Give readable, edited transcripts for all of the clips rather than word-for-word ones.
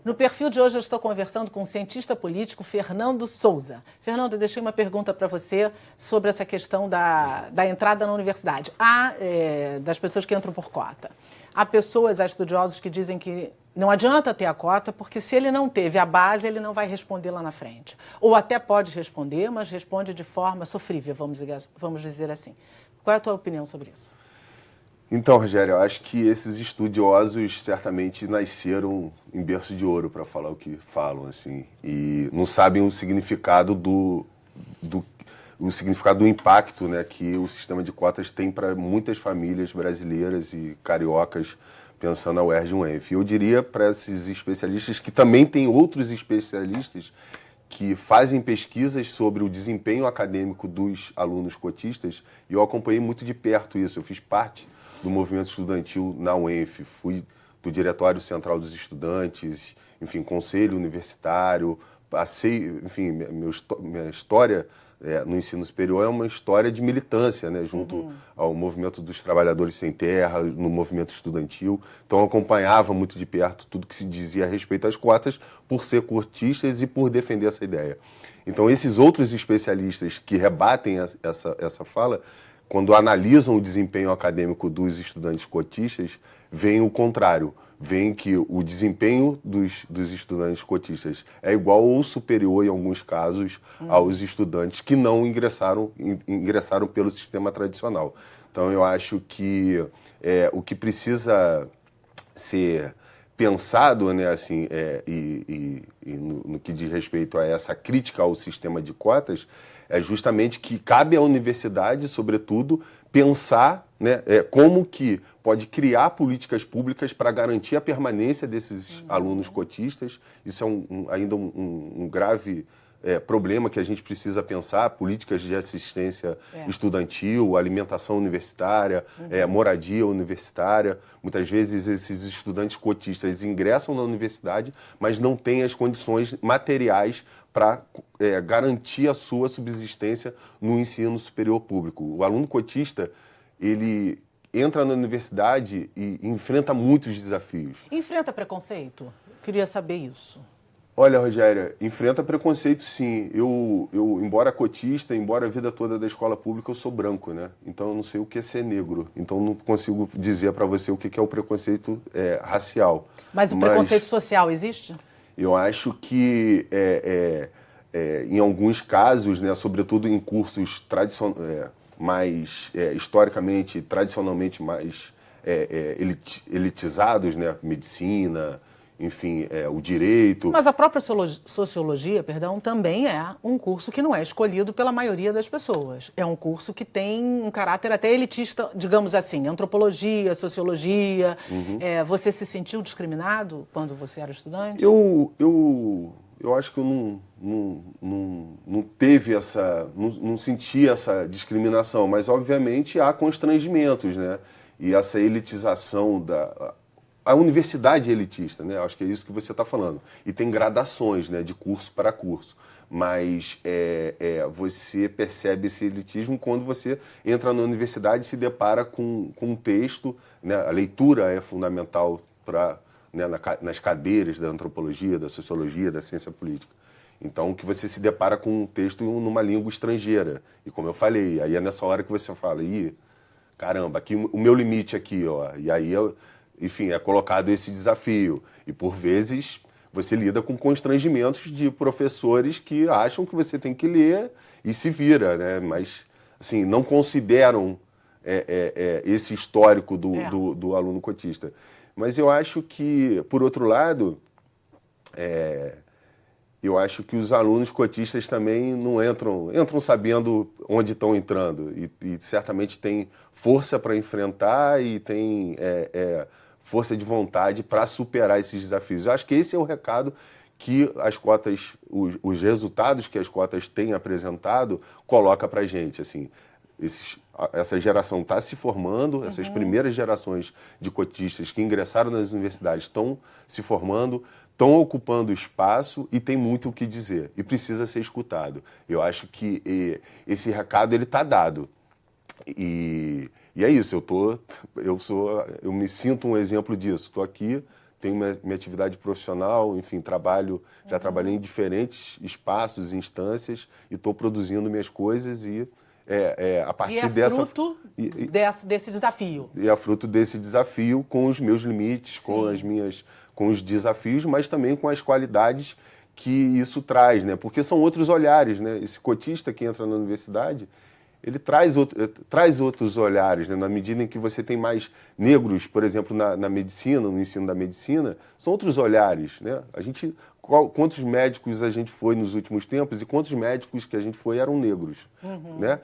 No perfil de hoje eu estou conversando com o cientista político Fernando Souza. Fernando, eu deixei uma pergunta para você sobre essa questão da entrada na universidade. Das pessoas que entram por cota. Há pessoas, há estudiosos que dizem que não adianta ter a cota, porque se ele não teve a base, ele não vai responder lá na frente. Ou até pode responder, mas responde de forma sofrível, vamos dizer assim. Qual é a tua opinião sobre isso? Então, Rogério, eu acho que esses estudiosos certamente nasceram em berço de ouro para falar o que falam, assim, e não sabem o significado do impacto, né, que o sistema de cotas tem para muitas famílias brasileiras e cariocas pensando na UERJ e UENF. Eu diria para esses especialistas que também tem outros especialistas que fazem pesquisas sobre o desempenho acadêmico dos alunos cotistas, e eu acompanhei muito de perto isso. Eu fiz parte do movimento estudantil na UENF, fui do Diretório Central dos Estudantes, enfim, conselho universitário, passei, enfim, minha história no ensino superior é uma história de militância, né, junto ao movimento dos trabalhadores sem terra, no movimento estudantil. Então eu acompanhava muito de perto tudo que se dizia a respeito às cotas, por ser cotistas e por defender essa ideia. Então esses outros especialistas que rebatem essa fala, quando analisam o desempenho acadêmico dos estudantes cotistas, veem o contrário. Veem que o desempenho dos estudantes cotistas é igual ou superior, em alguns casos, aos estudantes que não ingressaram pelo sistema tradicional. Então, eu acho que o que precisa ser pensado, né, assim, no que diz respeito a essa crítica ao sistema de cotas, é justamente que cabe à universidade, sobretudo, pensar, né, como que pode criar políticas públicas para garantir a permanência desses alunos cotistas. Isso é ainda um grave problema que a gente precisa pensar: políticas de assistência estudantil, alimentação universitária, moradia universitária. Muitas vezes esses estudantes cotistas ingressam na universidade, mas não têm as condições materiais para garantir a sua subsistência no ensino superior público. O aluno cotista, ele entra na universidade e enfrenta muitos desafios. Enfrenta preconceito? Eu queria saber isso. Olha, Rogéria, enfrenta preconceito, sim. Eu, embora cotista, embora a vida toda da escola pública, eu sou branco, né? Então eu não sei o que é ser negro. Então eu não consigo dizer para você o que é o preconceito racial. Mas o preconceito social existe? Eu acho que em alguns casos, né, sobretudo em cursos mais historicamente, tradicionalmente mais elitizados, né, medicina, enfim, o direito. Mas a própria sociologia, perdão, também é um curso que não é escolhido pela maioria das pessoas. É um curso que tem um caráter até elitista, digamos assim, antropologia, sociologia. Você se sentiu discriminado quando você era estudante? Eu acho que eu não teve não senti essa discriminação, mas obviamente há constrangimentos, né? E essa elitização a universidade é elitista, né? Acho que é isso que você está falando. E tem gradações, né, de curso para curso. Mas você percebe esse elitismo quando você entra na universidade e se depara com um texto, né? A leitura é fundamental para, né, nas cadeiras da antropologia, da sociologia, da ciência política. Então, que você se depara com um texto numa língua estrangeira. E como eu falei, aí é nessa hora que você fala: caramba, aqui, o meu limite aqui, ó. E aí, enfim, é colocado esse desafio. E, por vezes, você lida com constrangimentos de professores que acham que você tem que ler e se vira, né? Mas, assim, não consideram esse histórico do aluno cotista. Mas eu acho que, por outro lado, eu acho que os alunos cotistas também não entram sabendo onde estão entrando, e certamente têm força para enfrentar e têm força de vontade para superar esses desafios. Eu acho que esse é o recado que as cotas, os resultados que as cotas têm apresentado, coloca para a gente, assim. Essa geração está se formando, essas primeiras gerações de cotistas que ingressaram nas universidades estão se formando, estão ocupando espaço e tem muito o que dizer e precisa ser escutado. Eu acho que esse recado ele está dado. E é isso, eu me sinto um exemplo disso. Estou aqui tenho minha atividade profissional, enfim, já trabalhei em diferentes espaços, instâncias, e estou produzindo minhas coisas e a partir fruto desse desafio. E é fruto desse desafio com os meus limites, com os desafios, mas também com as qualidades que isso traz, né? Porque são outros olhares, né? Esse cotista que entra na universidade, ele traz outros olhares, né? Na medida em que você tem mais negros, por exemplo, na medicina, no ensino da medicina, são outros olhares, né? Quantos médicos a gente foi nos últimos tempos e quantos médicos que a gente foi eram negros, né?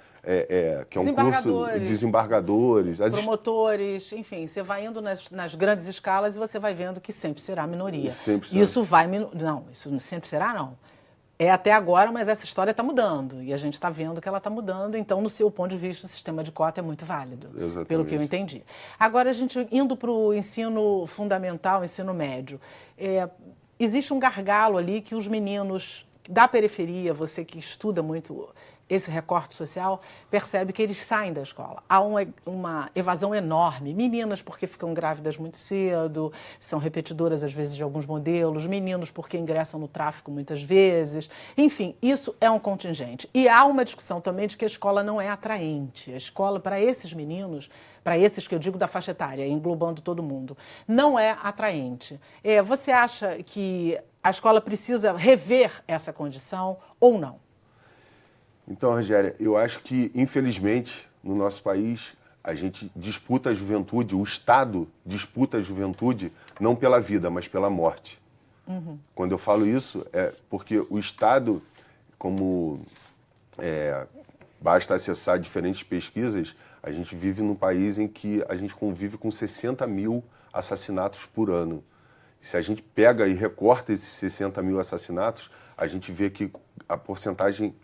Que é um curso, desembargadores, promotores, enfim, você vai indo nas grandes escalas e você vai vendo que sempre será minoria. Sempre será. Isso não sempre será, não. É até agora, mas essa história está mudando e a gente está vendo que ela está mudando, então, no seu ponto de vista, o sistema de cota é muito válido, Exatamente. Pelo que eu entendi. Agora, a gente indo para o ensino fundamental, ensino médio, existe um gargalo ali que os meninos da periferia, você que estuda muito esse recorte social, percebe que eles saem da escola. Há uma evasão enorme. Meninas porque ficam grávidas muito cedo, são repetidoras às vezes de alguns modelos, meninos porque ingressam no tráfico muitas vezes. Enfim, isso é um contingente. E há uma discussão também de que a escola não é atraente. A escola, para esses meninos, para esses que eu digo da faixa etária, englobando todo mundo, não é atraente. Você acha que a escola precisa rever essa condição ou não? Então, Rogéria, eu acho que, infelizmente, no nosso país, a gente disputa a juventude, o Estado disputa a juventude não pela vida, mas pela morte. Quando eu falo isso, é porque o Estado, basta acessar diferentes pesquisas, a gente vive num país em que a gente convive com 60 mil assassinatos por ano. Se a gente pega e recorta esses 60 mil assassinatos, a gente vê que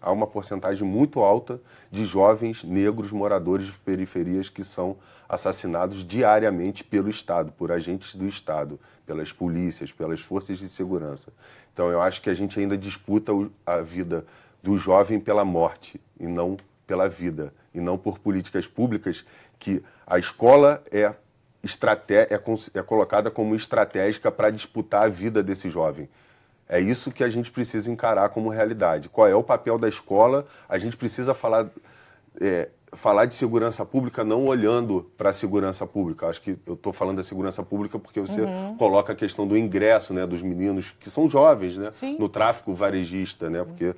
há uma porcentagem muito alta de jovens negros moradores de periferias que são assassinados diariamente pelo Estado, por agentes do Estado, pelas polícias, pelas forças de segurança. Então, eu acho que a gente ainda disputa a vida do jovem pela morte e não pela vida, e não por políticas públicas que a escola é colocada como estratégica para disputar a vida desse jovem. É isso que a gente precisa encarar como realidade. Qual é o papel da escola? A gente precisa falar de segurança pública não olhando para a segurança pública. Acho que eu estou falando da segurança pública porque você coloca a questão do ingresso, né, dos meninos que são jovens, né, no tráfico varejista, né, porque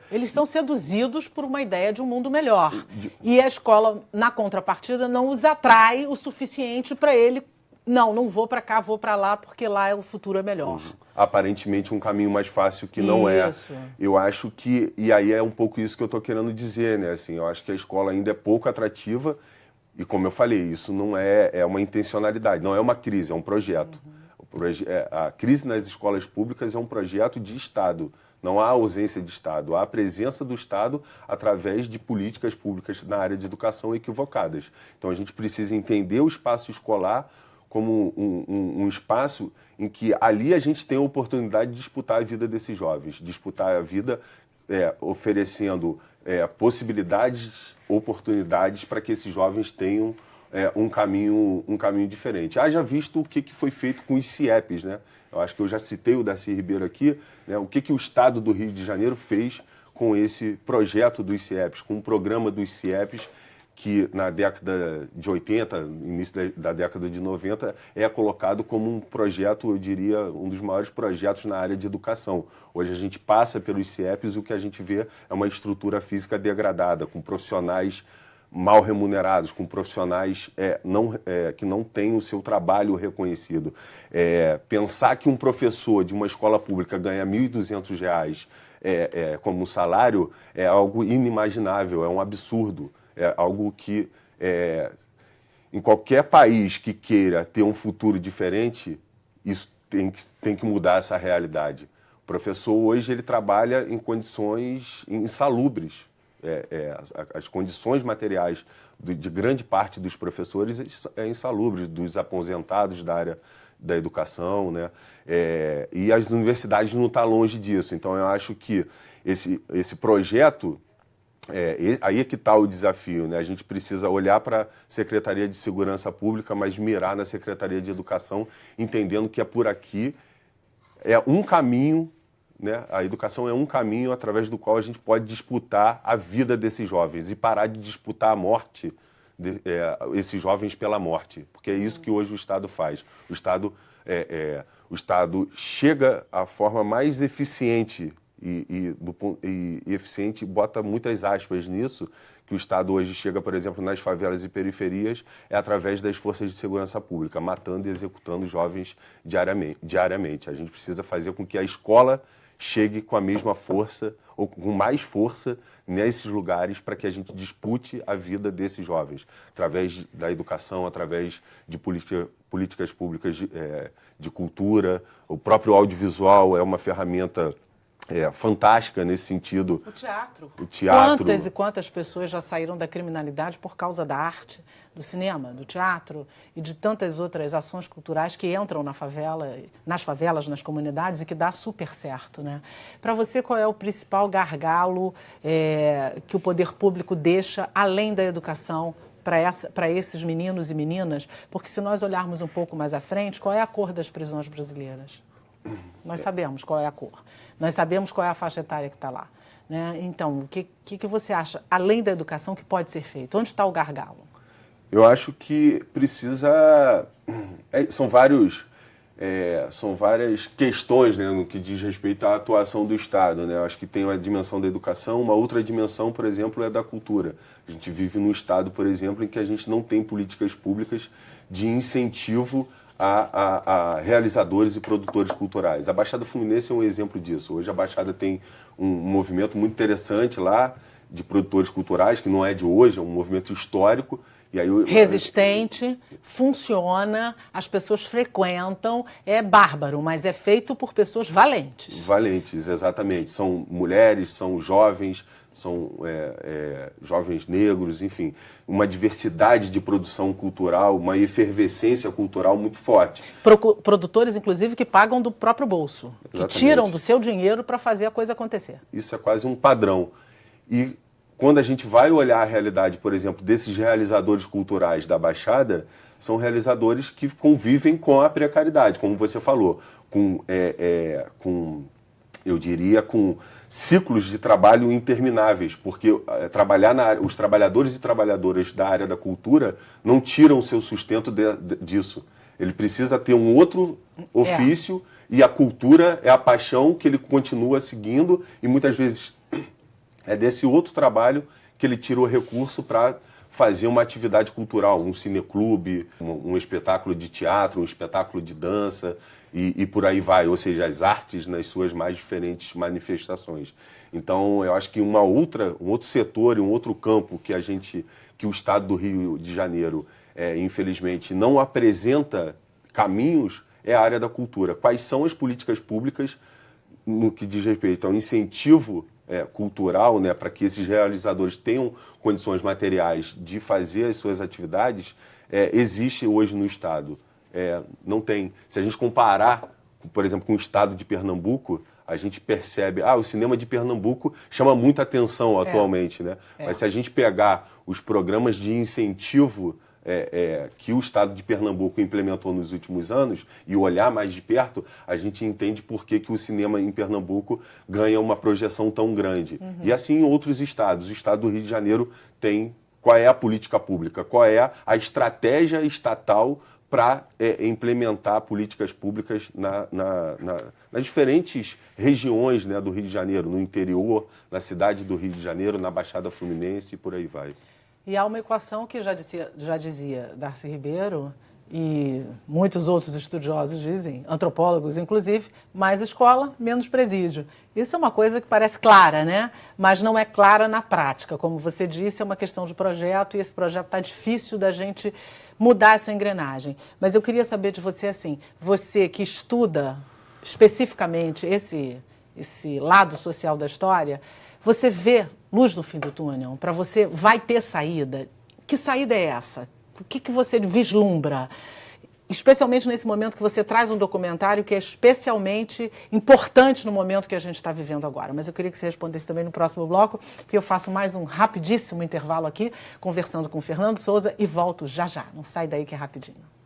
eles são seduzidos por uma ideia de um mundo melhor. E a escola, na contrapartida, não os atrai o suficiente para ele. Não vou para cá, vou para lá, porque lá o futuro é melhor. Aparentemente um caminho mais fácil que não é. Eu acho que, e aí é um pouco isso que eu estou querendo dizer, né? Assim, eu acho que a escola ainda é pouco atrativa e, como eu falei, isso não é uma intencionalidade, não é uma crise, é um projeto. A crise nas escolas públicas é um projeto de Estado. Não há ausência de Estado, há a presença do Estado através de políticas públicas na área de educação equivocadas. Então a gente precisa entender o espaço escolar como um espaço em que ali a gente tem a oportunidade de disputar a vida desses jovens, disputar a vida oferecendo possibilidades, oportunidades para que esses jovens tenham um caminho diferente. Haja visto o que foi feito com os CIEPs, né? Eu acho que eu já citei o Darcy Ribeiro aqui, né? O que o Estado do Rio de Janeiro fez com esse projeto dos CIEPs, com o programa dos CIEPs, que na década de 80, início da década de 90, é colocado como um projeto, eu diria, um dos maiores projetos na área de educação. Hoje a gente passa pelos CIEPs e o que a gente vê é uma estrutura física degradada, com profissionais mal remunerados, com profissionais que não têm o seu trabalho reconhecido. Pensar que um professor de uma escola pública ganha R$ 1.200 como salário é algo inimaginável, é um absurdo. É algo que, em qualquer país que queira ter um futuro diferente, isso tem que mudar essa realidade. O professor hoje ele trabalha em condições insalubres. As condições materiais de grande parte dos professores é insalubres, dos aposentados da área da educação, né? E as universidades não estão longe disso. Então, eu acho que esse projeto Aí é que está o desafio, né? A gente precisa olhar para a Secretaria de Segurança Pública, mas mirar na Secretaria de Educação, entendendo que é por aqui, é um caminho, né? A educação é um caminho através do qual a gente pode disputar a vida desses jovens e parar de disputar a morte, esses jovens pela morte, porque é isso que hoje o Estado faz. O Estado chega à forma mais eficiente e eficiente, bota muitas aspas nisso, que o Estado hoje chega, por exemplo, nas favelas e periferias, é através das forças de segurança pública, matando e executando jovens diariamente. A gente precisa fazer com que a escola chegue com a mesma força, ou com mais força, nesses lugares, para que a gente dispute a vida desses jovens, através da educação, através de políticas públicas de cultura. O próprio audiovisual é uma ferramenta fantástica nesse sentido. O teatro. Quantas e quantas pessoas já saíram da criminalidade por causa da arte, do cinema, do teatro e de tantas outras ações culturais que entram na favela, nas favelas, nas comunidades, e que dá super certo, né? Para você, qual é o principal gargalo que o poder público deixa, além da educação, para esses meninos e meninas? Porque se nós olharmos um pouco mais à frente, qual é a cor das prisões brasileiras? Nós sabemos qual é a cor, nós sabemos qual é a faixa etária que está lá, né? Então, o que você acha, além da educação, que pode ser feito? Onde está o gargalo? Eu acho que precisa... São várias questões, né, no que diz respeito à atuação do Estado, né? Eu acho que tem uma dimensão da educação, uma outra dimensão, por exemplo, é da cultura. A gente vive num Estado, por exemplo, em que a gente não tem políticas públicas de incentivo a realizadores e produtores culturais. A Baixada Fluminense é um exemplo disso. Hoje a Baixada tem um movimento muito interessante lá de produtores culturais, que não é de hoje, é um movimento histórico. E aí, resistente, funciona, as pessoas frequentam, é bárbaro, mas é feito por pessoas valentes. Valentes, exatamente. São mulheres, são jovens, são jovens negros, enfim, uma diversidade de produção cultural, uma efervescência cultural muito forte. Produtores, inclusive, que pagam do próprio bolso, Exatamente. Que tiram do seu dinheiro para fazer a coisa acontecer. Isso é quase um padrão. E quando a gente vai olhar a realidade, por exemplo, desses realizadores culturais da Baixada, são realizadores que convivem com a precariedade, como você falou, eu diria, com ciclos de trabalho intermináveis, porque os trabalhadores e trabalhadoras da área da cultura não tiram o seu sustento disso. Ele precisa ter um outro ofício e a cultura é a paixão que ele continua seguindo e muitas vezes é desse outro trabalho que ele tira o recurso para fazer uma atividade cultural, um cineclube, um espetáculo de teatro, um espetáculo de dança e por aí vai, ou seja, as artes nas suas mais diferentes manifestações. Então, eu acho que um outro setor e um outro campo que o Estado do Rio de Janeiro, infelizmente, não apresenta caminhos é a área da cultura. Quais são as políticas públicas no que diz respeito ao incentivo cultural, né, para que esses realizadores tenham condições materiais de fazer as suas atividades, existe hoje no Estado. Não tem. Se a gente comparar, por exemplo, com o Estado de Pernambuco, a gente percebe, o cinema de Pernambuco chama muita atenção atualmente, né? Mas se a gente pegar os programas de incentivo que o Estado de Pernambuco implementou nos últimos anos e olhar mais de perto, a gente entende por que o cinema em Pernambuco ganha uma projeção tão grande. Uhum. E assim em outros estados. O Estado do Rio de Janeiro tem qual é a política pública, qual é a estratégia estatal para implementar políticas públicas nas diferentes regiões, né, do Rio de Janeiro, no interior, na cidade do Rio de Janeiro, na Baixada Fluminense e por aí vai. E há uma equação que já dizia Darcy Ribeiro e muitos outros estudiosos dizem, antropólogos inclusive, mais escola, menos presídio. Isso é uma coisa que parece clara, né? Mas não é clara na prática. Como você disse, é uma questão de projeto e esse projeto está difícil da gente mudar essa engrenagem. Mas eu queria saber de você, assim, você que estuda especificamente esse lado social da história, você vê luz no fim do túnel? Para você, vai ter saída? Que saída é essa? O que você vislumbra? especialmente nesse momento que você traz um documentário que é especialmente importante no momento que a gente está vivendo agora. Mas eu queria que você respondesse também no próximo bloco, porque eu faço mais um rapidíssimo intervalo aqui, conversando com o Fernando Souza, e volto já já. Não sai daí que é rapidinho.